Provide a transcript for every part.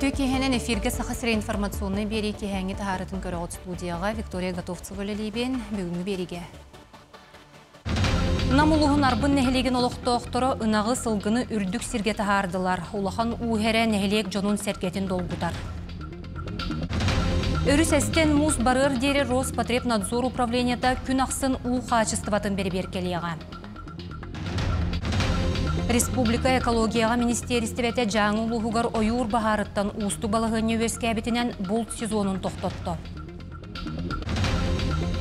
Өттө кехенен эфирге сақасыры информационный бері кехенге тахарытын көріғыт студияға Виктория Готовцева лелейбен бүгінгі беріге. Намулуғын арбын нәхелеген олықтоқтыры ұнағы сылғыны үрдік сирге тахардылар. Улахан уғері нәхелек жонун сәргетін долгудар. Өріс әстен муз барыр дері Роспотребнадзор управленията күн ақсын у қачыстыватын бері беркелеға. Республика экологияға министерістіветі жаңы ұлығығар ойуыр бағарыттан ұсты балығыны өскәбетінен бұлт сезонын тоқтотты.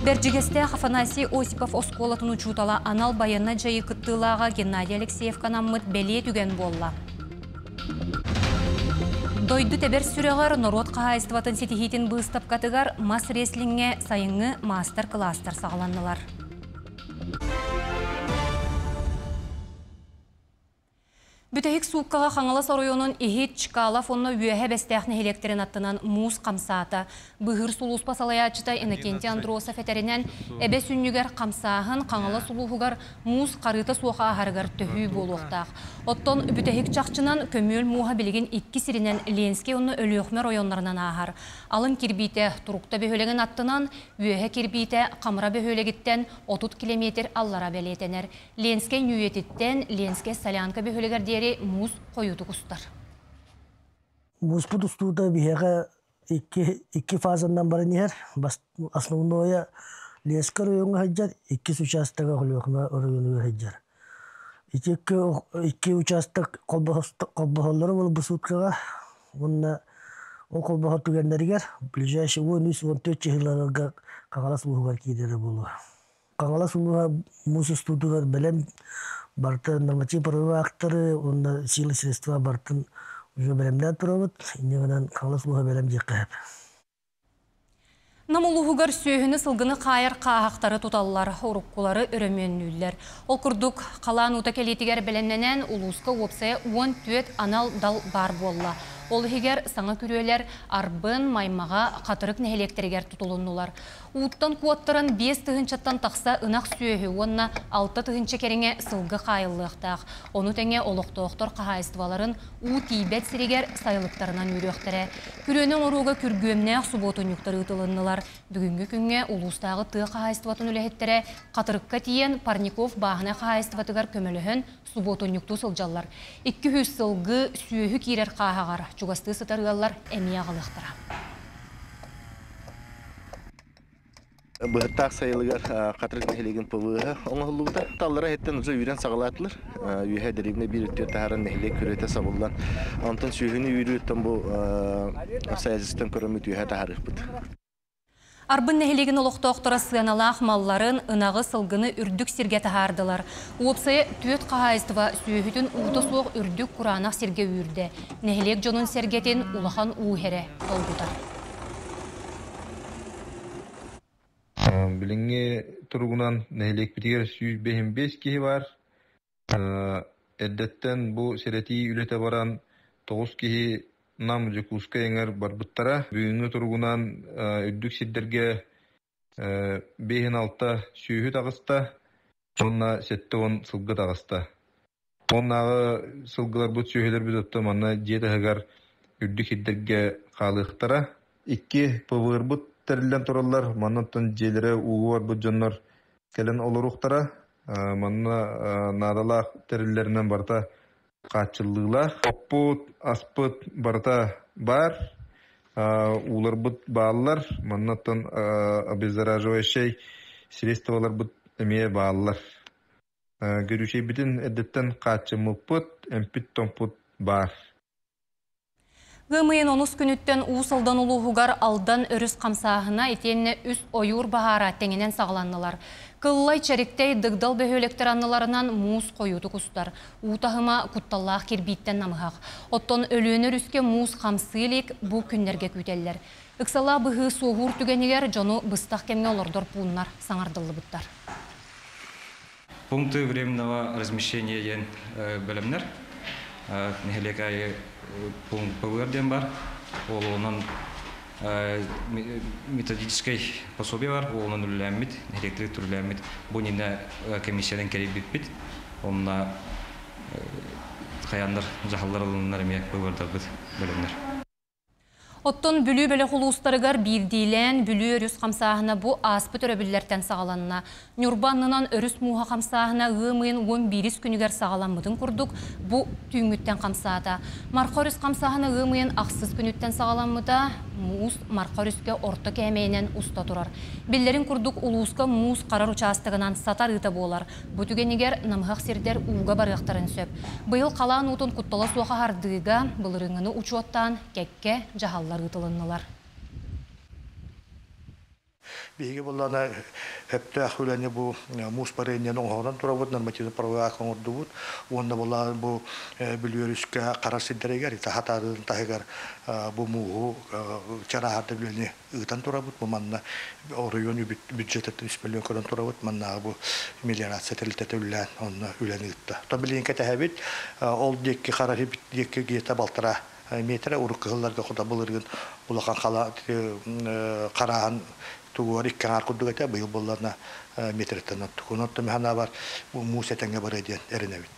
Берджігесте Афанасий Осипов осколатын учутала анал баянна жайы кыттылаға Геннадий Алексеев канаммыт бәле түген болла. Дойды тәбір сүрегар народ қағайыстыватын сетихитін бұстап қатығар мас реслинге сайыңы мастер-кластер сағыланылар. Бүтәйік суыққаға қаңылас оройонын ехет чықала фонна үйәе бәстәқні электрин аттынан муз қамсаата. Бұғыр сұлуыз пасалаячытай Иннокентий Андросов әтерінен әбе сүннігер қамсағын қаңылы сұлуғығар муз қарыта суға ағарғар төхүй болуқтақ. Оттон бүтәйік чақчынан көмел муға білген 2 сирінен Ленске оны өліғмер ойонларынан ағар. Алын кирбейті тұрықта бөхөлеген аттынан үйәе кирбейті қамыра бөхөлегіттен 30 километр аллара бәлетенер. Ленске нүйетіттен Ленске Солянка бөхөлегер муз қойуды құстар. Муз пұтыстуда бігеға 2 фазандан барын ер. Основное Ленске районға хаджар, 2 участага қолуақына районға хаджар. 2 участак қолбағалары бұл бұсуткаға. Онна ол қолбағал түгендерігер ближайший 13-14 жылларға қағалас мұғығар кейдері болу. Қағалас мұғығар муз ұстудығар бәлем бартын норматив правовые акторы, он силы средства бартын уже бәлемден тұрабыд, инегінен қағалас мұға бәлем жеққайып. Намулуғығар сөйіні сылғыны қайыр қағақтары тұталылар, ұрыққылары үріменнілер. Ол күрдік қалан ұта келетігер бәлемненен ұлысқа опсая 14 анал дал бар болла. Ол егер саңа күрелер арбын маймаға қатырық нәхелектерігер тұтылынылар. Уыттан қуаттырын 5 тұғыншаттан тақса ұнақ сөйі, онына 6 тұғынша кереңе сылғы қайылықтақ. Оны тәңе олықтоқтыр қағайыстываларын ұтейбет сірегер сайлықтарынан үйректірі. Күренің ұруға күргөмнәқ сұботын юқтары ұтылынылар. Бүгінгі күнге ұлыстағы тұғы қағайыстыватын үләхеттері қатырыққа тиен Парников бағына қағайыстыватығар көміліхін сұботын юқту сылжалар. 200 сылғы сөйі керер қағағар. Чугасты сытарғалар әмия қалықтыра. Бұғыттақ сайылығар қатырық нәхелеген пұлығы оңғылуғыда таллара әттен ұзы үйрен сағалатылыр. Үйе дәребіне бір өттер тағарын нәхелек көрете сабылдан. Антын сүйіні үйрі өттен бұл сайызыстан көрімет үйе тағарық бұд. Арбын нәхелеген олықтоқтыра сығаналақ малларын ынағы сылғыны үрдік сирге тағардылар. Уопсайы төт қағайыстыва сүйіхітін ұлты соқ үрдік құранақ сирге үйірді. Нәхелек жонын сергетін улахан уғері олғыдар. Біліңе тұрғынан нәхелек бітігер 105 кейі бар. Әддеттен бұл серети үлеті баран 9 кейі нам жекуска еңер барбыттара. Бүгінгі тұрғынан үрдік сиддерге 5-6 сүйі тағыста, онна 7-10 сылғы тағыста. Оннағы сылғылар бұт сүйілер біз өтті, манна 7-ғар үрдік сиддерге қалықтара. 2 пұвығыр бұт тәрілден тұралар, маннаттан желері уғы бар бұт жонлар кәлін олар ұқтара. Манна надалақ тәрілерінен барта қатшылығылар. Оппут, аспыт барта бар, улар бұт бағалар, маннаттан обеззараживающий средстволар бұт әмее бағалар. Көрушей бітін әдеттен қатшы мұппыт, әмпіт томпыт бар. Гымайын 10 күніттен ұсылдан ұлығығар алдан өріс қамсағына етеніне үс ойуыр бағара тәңінен сағыланылар. Кыллай чәріктей дығдал бөхөлектер аныларынан муз қойуды құстар. Утағыма құтталлақ кербейттен намығақ. Оттон өліөнер үске муз қамсылек бұл күндерге күйтелілер. Үксала бұғы соғур түгенігер жону бұстақ кемге олордор пуыннар саңардылы бұттар. Пункты временного размещения бөлімнер. Нехелекай пункт ПВРден бар. Ол онын методический пособие бар. Оның үліләммет, электрик түріләммет. Бұл нені комиссиядан кереп бітпет. Онына қаяндар, жағалар алынлар емек ПВРдар бөлімнер. Оттон бүлі бөлі құлуыстарығар бірдейлен бүлі өріс қамсағына бұ аспы төрөбілерден сағаланына. Нюрбаннынан өріс муға қамсағына ғымын 11 күнігер сағаламыдың күрдік бұ түйінгіттен қамсағыда. Марқа өріс қамсағына ғымын ақсыз күніттен сағаламыда муыз марқа өріске орты кәмейінен ұста тұрар. Білдерін күрдік ұлуысқа муыз қарар участығынан сатар ұта болар. Бұ түгенігер намғақ сердер уға барықтарын сөп. Бұйыл қалан ұтын құттала соға хардыға бұлырыңыны ұчуаттан кәкке жағалар ұтылынылар. Биһиги боллана хепте ахуланы бу мус пареннен оңгордан турабыт нормативный правовой акт ордубут. Онда болла бу билүрүскө карасыдырыгар тахатарын тахыгар бу муу чарахаты билени ытан турабыт бу манна район бюджеттен 3 миллион көрөн турабыт манна бу мелиорация телтетүллән онна үленитте. То билинке тахабит ол декке карахы декке гета балтыра метр уруккыларга куда булыргын булакан кала караан тугуар иккан аркудугата быйыл болларна метреттен оттукунотто механа бар мусетенге бар эден эренебит.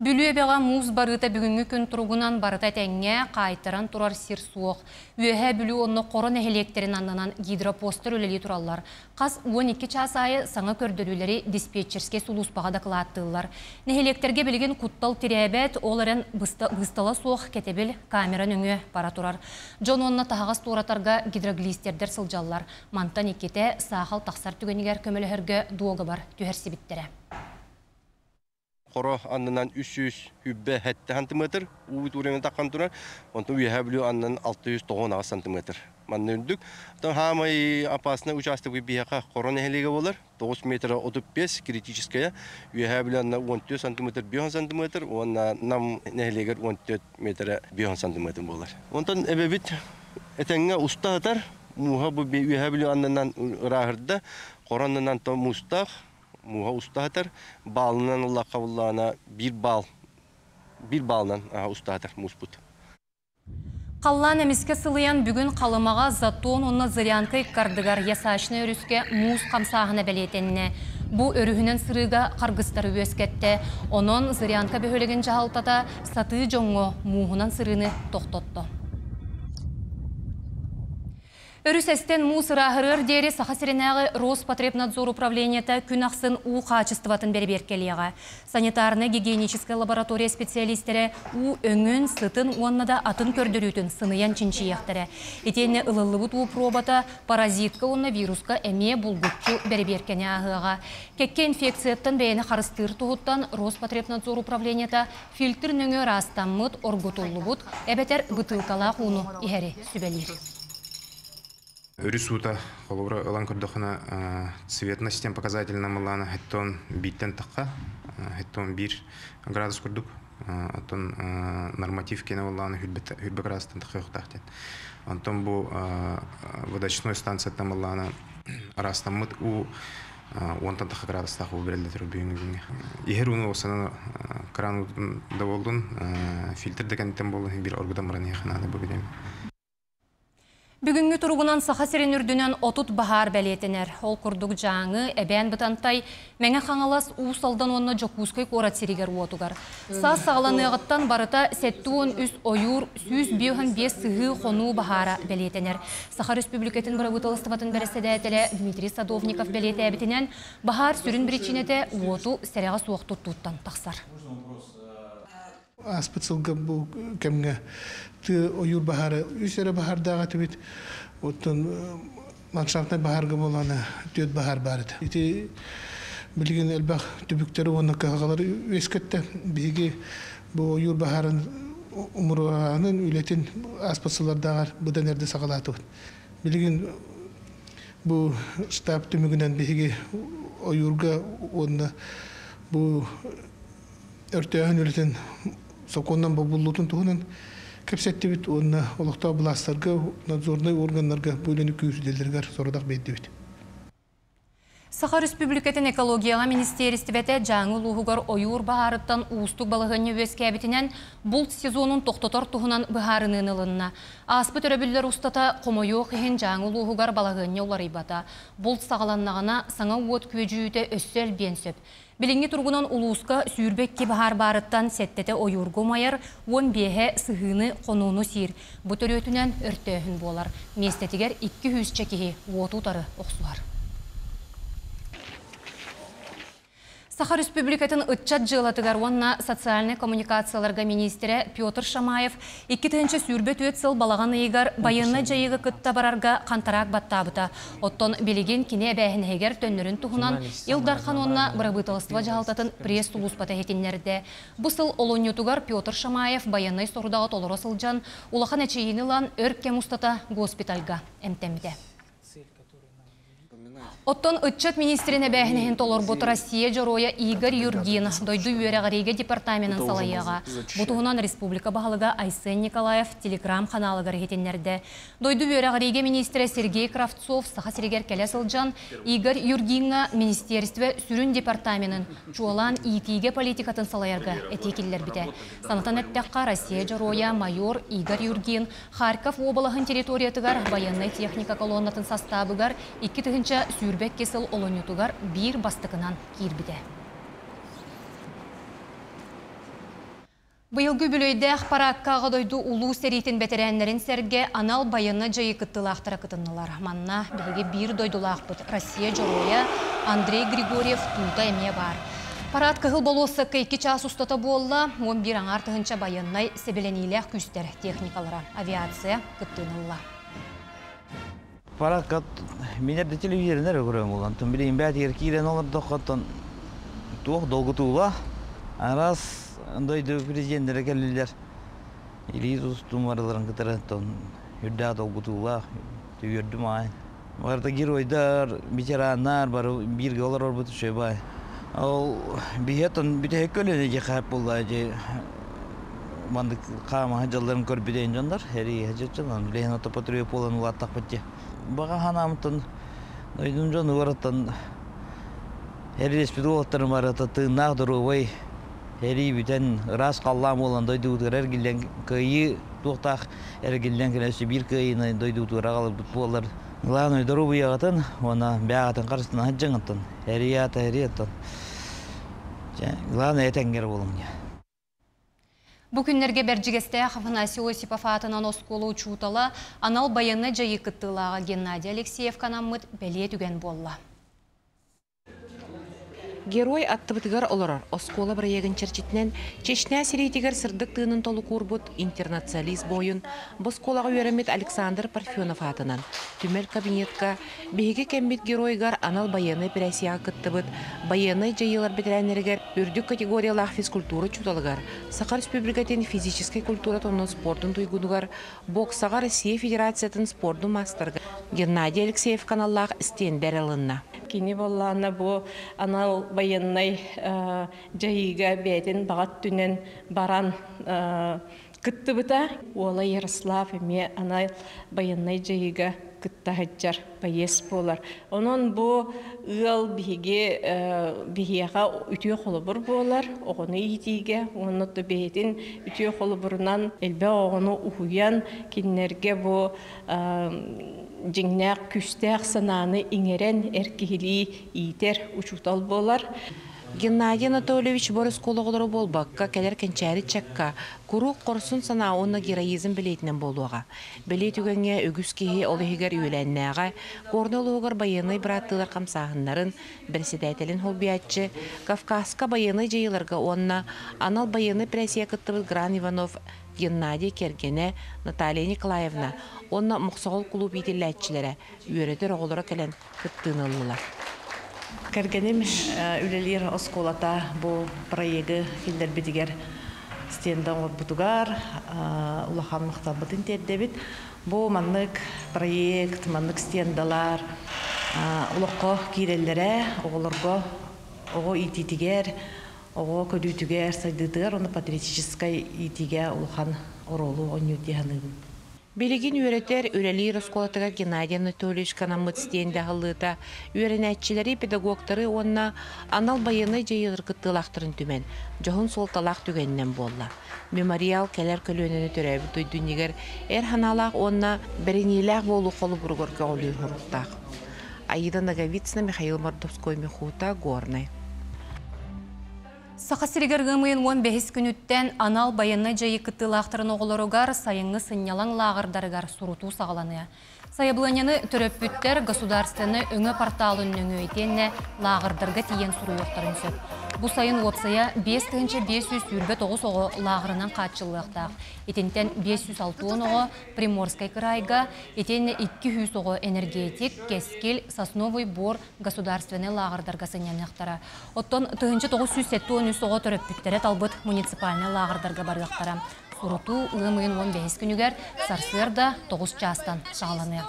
Бүлүебеға муз барыта бүгінгі күн тұрғынан барыта тәңге қайтыран тұрар сир суық. Өйе бүлі онны қорын әхелектерін анынан гидропостер өлелі тұралар. Қаз 12 час айы саңа көрдірулері диспетчерске сулуспаға дақылаттылар. Нәхелектерге білген құттал тирәбәт оларын бұстала суық кетебіл камеран өңі бара тұрар. Джон онна тағағас туратарға гидроглистердер сылжалар. Мантан екете сағал тақсар түгенігер көмілігерге дуығы бар түйерсі біттері. Қоро аннан 300 хүббе хәтті сантиметр, уйт уремен таққан тұрар, онтын үйе білу аннан 690 сантиметр. Манны үрдік. Хамай апасына участок бейбияқа қорон әхелеге болар, 9 метр 35 критическая, үйе білу анна 14 сантиметр 5 сантиметр, онна нам әхелегер 14 метр 5 сантиметр болар. Онтын әбебіт әтәңге ұста атар, муға бұл үйе білу аннан ұрағырды, қоронынан то мұстақ, Муға ұстағатар, балынан ұлла қабыллағына бір балынан ұстағатар мұз бұд. Қаллан әміске сылыян бүгін қалымаға затон онна зырянкы кардыгар ясашны өріске мұз қамсағына бәлетеніне. Бұ өрігінен сырыға қарғыстары өскетті. Онын зырянка бөхөлеген жағалтата саты жоңғы мұғынан сырыны тоқтотты. Өрүсәстен мусырағырыр дері Сахасиринағы Роспотребнадзор управленията күн ақсын у качестватын бербер келеға. Санитарны гигиеническая лаборатория специалистері у өңін сытын оннада атын көрдірютін сыныян чинчияқтары. Етені ылылыбыт у пробата паразитка онна вируска әме бұлгутчу берберкене ағыға. Кекке инфекцияттан бәйіні қарыстыр тұғыттан Роспотребнадзор управленията фильтр нөңі растаммыт оргутуллыбыт әбетер бұтылкала құны ихәрі сүбәлер. Өрүс ута холура ылан көрдөхүнө цветный систем показательна мылана хеттон биттен такка хеттон 1 градус көрдүк антон норматив кене уланы хүрбе градустан такыктактен антон бу водочной станция тамылана арастамыт у 10 градус такы берилдетир бүйүнгүнгө эгер уну осаны кран да болдун фильтр дегенден болду бир оргудан баран яханада бүгүдем. Бүгінгі тұрғынан Сахасирин үрдінен отут бағар бәлетінер. Ол күрдік жаңы, әбән бұтантай, мәңі қаңалас ұсалдан онына жоқуызқай қорат серігер уотуғар. Саз сағаланығыттан барыта сәттуын үс ойур, сүз бейхін бес сығы қону бағара бәлетінер. Саха Республикатын бұры бұтылыстыватын бәрісседәтілі Дмитрий Садовников бәлеті әбітінен бағар сүрін біречінеті уоту сәріға суық тұттан тақсар. Аспыцылға бұл кәмге ойур бахары, үсері бахардағы түбет, оттан ландшафтный бахарға боланы төт бахар барыды. Еті білген әлбақ түбіктері оны қағалары өскетті, бейге бұл ойур бахарын ұмырғанын үйлетін аспыцылардағар бұдан әрді сағалаты өт. Білген бұл штаб түмігінен бейге ойурға оны бұл өртөһөн үлетін соконнан бабуллутун туһунан кепсеттибит онна олукта областарга надзорный органнарга бөлөнүп күйүсүделерге сородак бейдибит. Саха Республикатын экологияға министерствете жаңы луғығар ойуыр бағарыттан уыстық балығыны өз кәбітінен бұл сезонын тоқтотор тұғынан бағарының ылынна. Аспы төрөбілдер ұстата қомойу қиын жаңы луғығар балығыны олар ибата. Бұл сағаланнағына саңа уот көжүйіті өссел бенсөп. Біліңгі тұрғынан улуысқа сүйірбекке бағар барыттан сәттеті ойуырғы майыр, 15 сығыны қонуыны сир. Бұ төрөтінен өрттөхін болар. Местетігер 200 чекеге уотутары оқсуар. Саха Республикатын ытчат жылатыгар онна социальный коммуникацияларга министрі Петр Шамаев 2-ші сүрбет өтсіл балаған ыйгар байынна жайығы кытта барарға қантарақ баттабыта. Оттон белеген кине бәхінегер төннерін тұхынан Илдархан онна бұрабытылыстыва жағалтатын пресс тулуспата хетинлерді. Бұсыл олонютугар Петр Шамаев байыннай сорудағы толыры сылжан улахан әчейінілан өркке мұстата госпитальга әмтемді. Оттон ытчат министріне бәхінеген толыр бұт Россия жороя Игорь Юргин дойду үйерағареге департаментін салайыға. Бұтығынан республика бағалыға Айсен Николаев телеграм каналыгар хетенлерді. Дойду үйерағареге министрі Сергей Кравцов саха сирегер келе сылжан Игорь Юргинға министерстве сүрін департаментін чуалан итиге политикатын салайырға этекелер біде. Санатан әттәққа Россия жороя майор Игорь Юргин Харьков обалағын территориятыгар военной техника колоннатын составыгар 2-ші Сүрбек кесіл олонютугар бір бастықынан кирбіде. Бұйылғы бүлөйді ақпараққа дойду улу сәретін бәтерәнлерін сәрге анал байыны жайы кыттылақтыра кытынылар. Манна білге бір дойдулақ бұд Россия жороя Андрей Григорьев тұлта әме бар. Парад кығыл болуысы кейкі час ұстата болла, 11 аңар тұхынша байыннай себеленейләқ күстер техникалара авиация кыттынылла. Паракат минерде телевизорнер көрөм болгон. Тон билейин бәтер кирен олар докоттон туох долгутула. Арас андойду президенттер келдилер. Илиз устумарларын кытыраттон үрдә долгутула. Түгөрдүм ай. Барда геройдар, ветераннар бар, бирге олар орбут шөбай. Ал биетон бите көлөнеге кап болду же. Мандык кама хаҗаларын көрбүден жандар. Хери хаҗатчан, лehen отопатрия полон улаттак битте. Бага ханамтын дойдун жону бараттан хери спидуоттарын баратта тыыннагдырубай хери бүтен рас каллам болан дойдуутур эргилен кыйы туктак эргилен келеси бир кыйыны дойдуутур агалып болар. Главный дорубу ягатын, она бягатын карсына хаҗаңтын. Херияттан. Главный этенгер болумня. Бүкінлерге бәржігесте Афанасий Осипов атынан осколу учутала анал байыны жайы кыттылаға Геннадий Алексеев канаммыт бәле түген болла. Герой аттыбытыгар олорар. Оскола бір егін черчетінен чешіне әсірейтігер сырдық тыынын толы көрбұт интернационалист бойын Босколаға өремет Александр Парфенов атынан. Түмел кабинетка бейгі кәмбет геройгар анал байыны пірәсияға кыттыбыт, байыны жайылар бетерәнергер үрдік категориялақ физкультура чуталығар, Саха Республикатын физической культура тонны спортын туйгудугар, боксаға Россия Федерациятын спортын мастырға. Геннадий Алексеев каналлақ істен бәрілінна. Кини боллана бу анал байыннай жайыга бәден бағат түнен баран кытты бұта. Ола Ярослав эме анал байыннай жайыга кытта хаджар байес болар. Онон бу ыл бігеға үтіе қолы бұр болар. Оғыны етіге, оныты бәден үтіе қолы бұрынан әлбә оғыны ұхуян кеннерге бу жеңнәк күстәк сананы иңерен әркehili итер учутал болар. Геннадий Анатольевич Борис Кологолору болбакка келер кенчәри чакка курук корсун санауына героизм билетинен болуга. Билетүгәнгә үгүскеһи олыгыр юләннәгә горнолугар байыны браттылар камсаһыннарын председателин хоббиятчы Кавказка байыны җыйларга онна анал байыны прессия кыттыбыз Гран Иванов Геннадий Кергене Наталья Николаевна онна мөхсагыл клуб ителләтчеләре үйрәтер оголора келен кыттыныллар. Кергенем үлелер осколата бу проекты хилдер битигер стендан бутугар улахан мактабытын теддебит бу маннык проект маннык стендалар улакка киреллере оголорго ого ититигер ого көдүтүгер сайдытыр оны патриотической итиге улахан оролу онютиханы Билигин үйретер үрелер осколатыгар Геннадий Анатольевич канамыт стенде халыта, үйренәтчилери педагогтары онна анал байыны жайылыр кыттылақтырын түмен, жоғын сол талақ түгеннен болла. Мемориал кәлер көлөнені төрәбі тойдунегер ханалақ онна бірінеләқ болу қолы бұрғыр кәулер ғұрықтақ. Аида Наговицына, Михаил Мордовской, Михута, Горный. Сақасырегер ғымын 15 күніттен анал байынны жайы кыттылақтырын оғылырығар сайыңы сынялан лағырдарығар сұруту сағаланыя. Сайабланяны төрөппүттер государственны өңі порталын өңөйтенне лағырдырғы тиен сұруйықтарын сөп. Бұ сайын опсая 5-500 үрбет оғыз оғы лағырынан қатшылықтақ. Етентен 506 оғы Приморскай крайга, етенне 200 оғы энергетик, кескел, сосновый бор государственны лағырдырғы сынянықтара. Оттон 970 оғы төрөппүттері талбыт муниципальны лағырдырғы барықтара. Уруту ылымын 15 күнігер Сарсырда 9 частан шағаланы.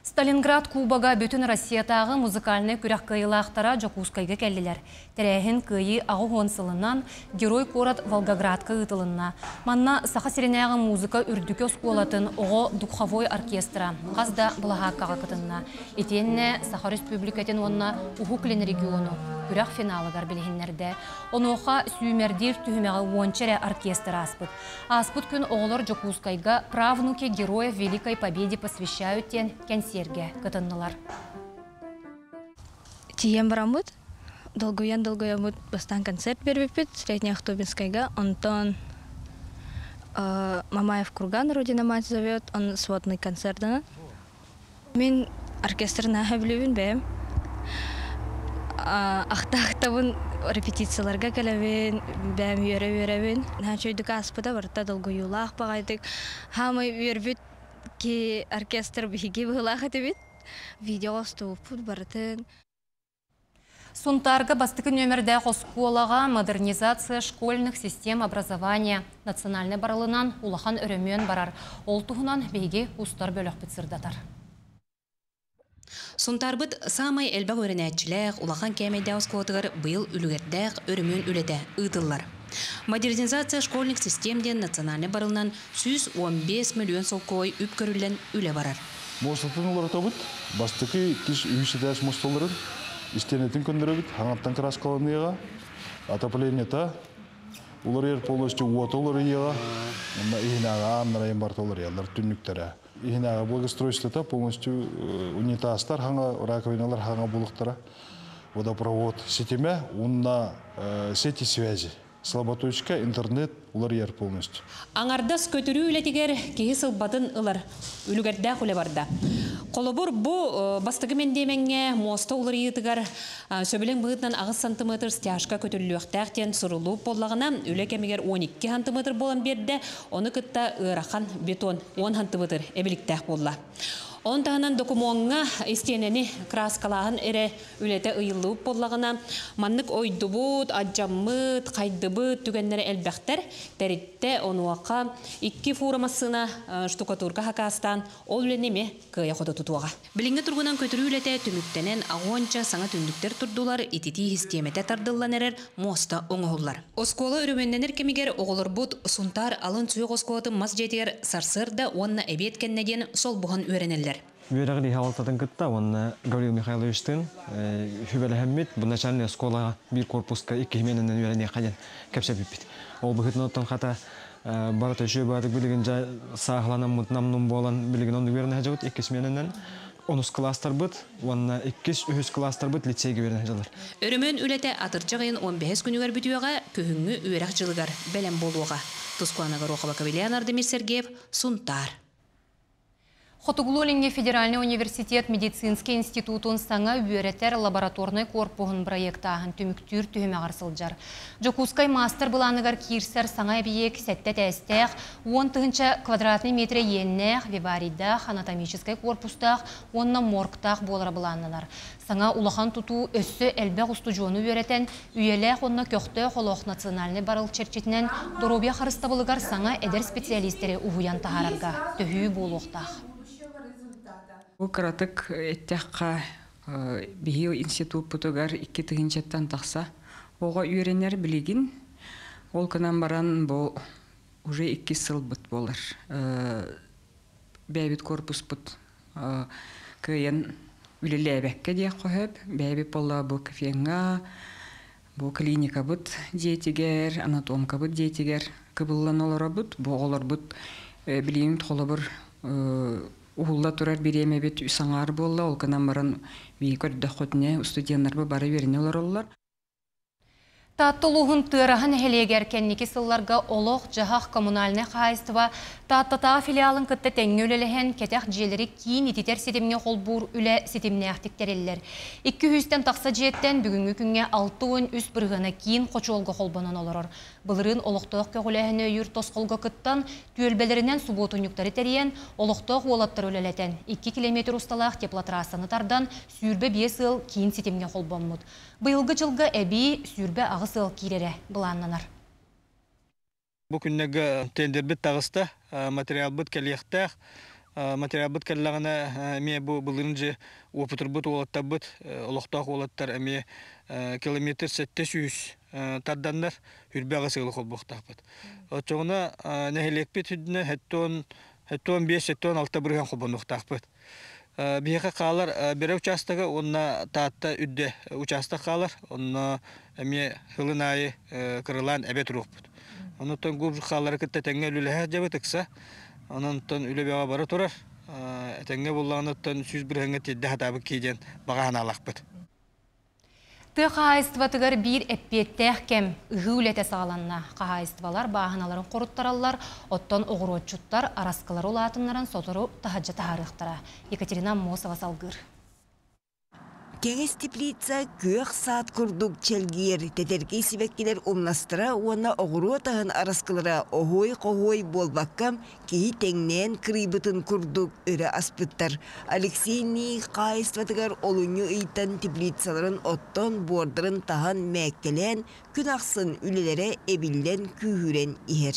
Сталинград Кубага бүтін Россиятағы музыкальны күрек кыйлақтара Жокускайға кәлілер. Тәрәхін күйі ағы ғонсылынан Герой город Волгоградқа ұтылынна. Манна сақа музыка үрдікі осколатын оғы духовой оркестра. Қазда бұлағаққаға кытынна. Етенне Саха Республикатын онна Ухуклин региону. Күрек финалығар білігінлерді. Онуға сүймердер түхімеға ончере оркестр аспыт. Аспыт күн оғылар Жокускайға правнуки Героев Великой Победе посвящают тен консерге кытыннылар. Тием барамыт, долгоян бастан концерт бербепит Среднеахтубинскайга. Антон Мамаев Курган, Родина мать зовет, он сводный концерт. Мен оркестр нахаблюбин бэм. Ахтахтабын репетицияларга кәләбен, бәм йөрәбен. Хәчөйдік аспыда барта долгоюлах багайдык. Хамы йөрбит ки оркестр биги булах этебит. Видео стопут бартын. Сунтарга бастыкы нөмірді қосколаға модернизация школьных систем образования национальный барылынан улахан өрөмөн барар. Ол туғынан бейге устар бөлік бітсірдатар. Сунтарбыт самай әлбәқ өренәтчіләқ улахан кәмейді осколатығыр бұйыл үлігердәқ өрөмөн үлеті ұйтылар. Модернизация школьных системден национальный барылынан 115 миллион солкой үп көрілен үле барар. Мостатын олар табыт, бастықы киш үйшедәш мостоларын, истенетін көндірі бит, хаңаттан краскаланыйға, отопленета, олар ер полностью уот олар еға, ихинаға амнарайын барты олар елар түнніктері. Ихинаға благостройствота полностью унитазтар, хаңа раковиналар, хаңа булықтара, водопровод сетеме, онна сети связи. Слаботочка, интернет, улар ер полностью. Аңардас көтірі үлетігер кейі сылбатын ұлар, үлігерді құлы барда. Қолыбыр бұ бастығы мендеменге моста улар етігер сөбілің бұғытнан ағыз сантиметр стяжка көтірілі өқтәқтен сұрылу болағына үлі кемегер 12 сантиметр болан берді, оны күтті ұрақан бетон 10 сантиметр әбіліктәқ болла. Он тағынан докумонға истенені краскалағын әрі үлеті ұйылып болағына маннық ойдыбыт, аджаммыт, қайдыбыт түгенлері әлбәқтер тәрітті онуаққа 2 фурамасына штукатурка хакастан ол үленеме күйе қоды тұтуаға. Біліңгі тұрғынан көтірі үлеті түміктенен ағуанча саңа түндіктер тұрдулар итити хистемете тардылан әрер моста оңығылар. Оскола өріменненер кемегер оғылыр бұд сунтар алын сүйек осколаты мас жетігер сарсырда онна әбеткеннеден сол бұған өренелер. Верагли хавалтатын кытта, он Гаврил Михайловичтин, Хюбеле Хэммит, бұл начальная школа бір корпуска 2 химененен верене қаден кәпші біппет. Ол бұғытын оттан қата барата жүйе бадық білігін жа сағыланам мұтнамның болан білігін онды верене жауыт 2 химененен. 10 кластар бұд, онна 2-3 кластар бұд лицейге верене жалар. Өрімен үлеті атырчағын 15 күнігер бүтуеға көхіңі өйрақ жылығар бәлем болуға. Тускуанағыр оқыба Кавелиян Ардемир Сергеев, Сунтар. Хотуглолинге Федеральный университет медицинский институтун саңа үйретер лабораторный корпуғын проектағын түміктүр түйіме ғарсылжар. Жокускай мастер бұланығар кирсер саңа бейек сәтті тәстәқ, 10 квадратный метре еннәқ, виваридақ, анатомическай корпустақ, онна моргтақ болар бұланылар. Саңа улахан тұту өссі әлбәқ ұсты жоны үйретен, үйеләқ онна көқті қолоқ национальный барыл черчетінен доробия қарыстабылығар саңа әдер специалистері ұғыян тағарарға төхүй болуқтақ. Бұл қаратық әттәққа бейіл институт бұтығар 2 тығынчаттан тақса, оға үйренер білеген. Ол қынан баран бұл уже 2 сыл бут болар. Бәйбит корпус бут кыйын үлеләбәккә дия қойып, бәйбит болла бу кафенга, бу клиника бут диетигер, анатомка бут диетигер, кыбыллан олара бут, бу олар бут билейін толабыр уғылла турар береме бет үсаңар болла, ол кынан баран бейкөр дақотне студенттар бары веріне олар олар. Таттылуғын тырахан хелегер кенники сылларга олоқ жағақ коммунальны қайыстыва таттата филиалын кытты тәңгөлелеген кетек желері кейін ититер сетімне қолбур үлі сетімне ақтиктерелер. 200-тен тақса жеттен бүгінгі күнге 6-ын үс бірғына кейін қочуолға қолбанан оларыр. Бұлырын олықтық көгіләхіні үйір тосқолға кыттан түйелбелерінен субботун юктары тәріен олықтық олаттар өлелетен 2 километр ұсталақ теплотрасаны тардан сүйірбе 5 ыл кейін сетімге қолбанмыд. Бұйылғы жылғы әбей сүйірбе ағысыл кейлері бұланнанар. Бұл күннегі тендер біт тағыста материал біт кәлияқтақ. Материал біт кәлілағына әме бұлырынжы опытыр бұт олаттар бұт, олықтақ олаттар әме километр 700 тардандар үрбе ағысылы қол бұқтақ бұт. Отчоғына нәхелек біт үдіне 5-6 бірген қолбан ұқтақ бұт. Бейқі қалар бірі участығы, онына таатта үдді участық қалар, онына әме хылын айы кырылан әбет ұруқ бұд. Онықтан көп қалары күтті тәңге үлілігі жабы тікса, онықтан үлі беға бары тұрар, тәңге болағыныттан 101-ге тедді хатабы кейден бағаған алақ бұд. Қағайыстыватығар бір әппеттәқ кәм ғылеті сағаланна. Қағайыстывалар бағаналарын қорыттаралар, оттан оғыротчуттар араскалар олатынларын сотыру тахаджа тахарықтара. Екатерина Мосова салғыр. Кеңес теплица көк саат күрдік челгер, тетергей себеккелер омнастыра, оны оғыру тағын араскалара оғой-қоғой болбаққам, кейі тәңнен крибытын күрдік өрі аспыттар. Алексей Ний қайыстыватығар олуңы ыйтан теплицаларын оттон бордырын тағын мәккелен, күн ақсын үлелері әбілден күйірен ихер.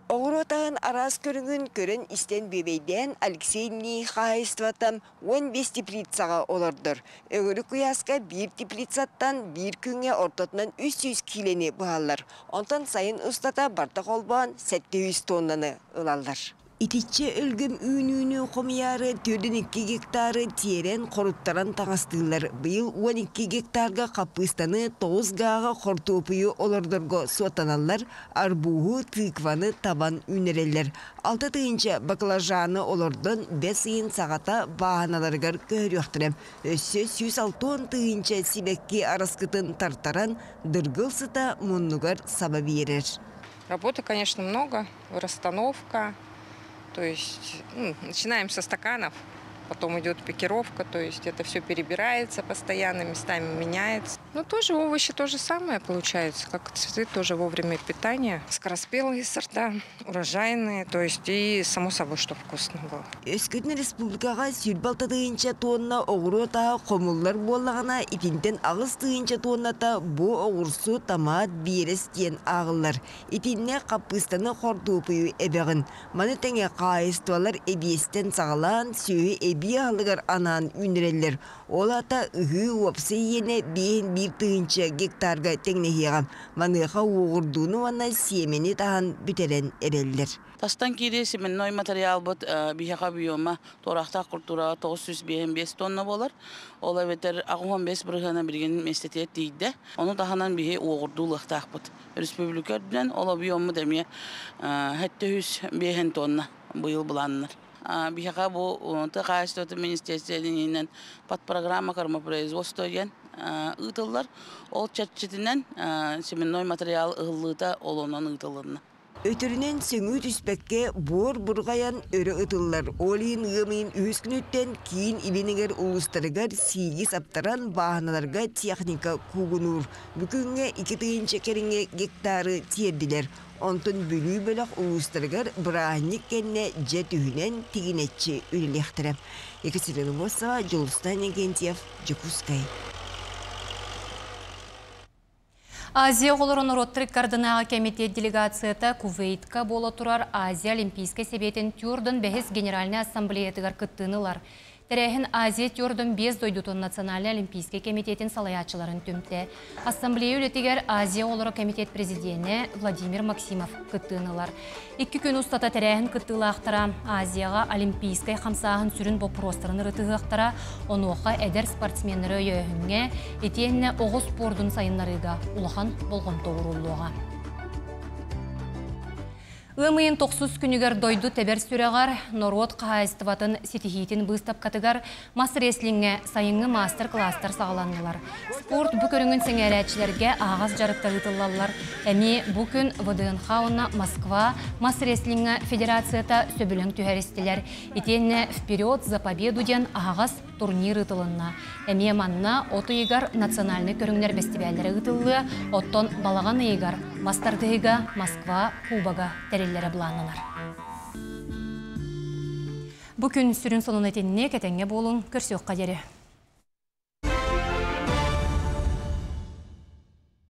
Оғыротағын арас көрін істен бебейден Алексей Ний қайыстыватам 15 теплицаға олардыр. Өгірі құясқа бір теплицаттан бір күнге ортотынан 300 килені бұғалар. Онтан сайын ұстата барта қолбан 700 тоннаны ылалар. Итиче өлгім үйін қомияры 4-2 гектары тиерен қоруттаран таңастығылар. Бұйыл 12 гектарға қапыстаны 9 ғаға қортопыйы олардырғы суатаналар, арбуғы тыкваны табан үнерелер. 6 тыйынча баклажаны олардың 5 үйін сағата бағаналарғар көріқтірем. Өсі 106 тыйынча сибекке араскытын тартаран дыргылсыта мұннығар саба берер. Работы, конечно, много. Расстановка. То есть начинаем со стаканов, потом идет пикировка, то есть это все перебирается постоянно, местами меняется. Но тоже овощи то же самое получается, как цветы, тоже вовремя питания. Скороспелые сорта, урожайные, то есть и само собой, что вкусно было. Өскөтін республикаға сүйрбалта тыйынча тонна оғырота қомыллар болағына итинтен ағыз тыйынча тонната бұ оғырсу тамат берес ден ағылар. Итинне қапыстаны қордуыпыю әбәғін. Маны тәңе қайыстуалар әбестен сағалан сүйі әбе алығар анан үнерелер. Олата үгі уапсы ене бейін бір тыйынча гектарға тәңнехеғам. Маныға оғырдуыны вана семені таған бүтерен әрелдер. Тастан кире семенной материал бот бихака биома торахта культура 905 тонна болар. Ола ветер 15 бригана билген местетет дейді. Оны таханан бихе оғырдулықтақ бот. Республикаден ола биома деме 705 тонна бұйыл бұланынар. Бихака бу тақайыстыты министерстволенінен подпрограмма кормопроизводство ген ұтылар. Ол чатчетінен семенной материал ұғылыта олонан ұтылырына. Өтірінен сөңі түспәкке бор-бұрғаян өрі ұтылар. Олиын ғымын үйіскінөттен кейін илінігер ұлыстарығар сиги саптаран бағаналарға техника куғынур. Бүкінге 2 тыйынча керінге гектары тиерділер. Онтын бүлі бөлік ұлыстарығар бірағынник кәнне жет үйінен тегінетші үлілектірі. Екатерина Мосова, Жолустан Егентьев, Жекускай. Азия оларын роттырық кардынаға комитет делегацията Кувейтка бола тұрар Азия Олимпийская себетін түрдің бәхес Генеральный ассамблеятығар күттінылар. Терехин Азия тёрдым 5 дойдутун Национальный олимпийский комитетин салаячыларын түмте. Ассамблея үлетигер Азия олары комитет президенті Владимир Максимов кыттынылар. 2 күн устата терехин кыттылақтара Азияға олимпийский хамсағын сүрін бопростарын рытығықтара, онуға әдер спортсменлері өйінге, етенне оғыз спордың сайынларыға улахан болған тоғырулуға. Өмейін 9 күнігер дойду тәбер сүрегар, Норот қағайыстыватын сетихитін бұстап қатығар мас реслинге сайынғы мастер-кластар сағаланылар. Спорт бүкіріңін сеңәрәтшілерге ағаз жарықтар ұтылалар. Әме бүкін ВДНХ онна Москва мас реслинге федерацията сөбілің түхәрістілер. Етенне «Вперед за победу» ден ағаз турнир ұтылынна. Әме манна оты егар национальный көріңдер бестибәлері ұтылы, оттон балаған егар мастардыға Москва Кубага тәрелері бұланылар. Бүкін сүрін сонын әтеніне кәтенге болың көрсеуқ қадері.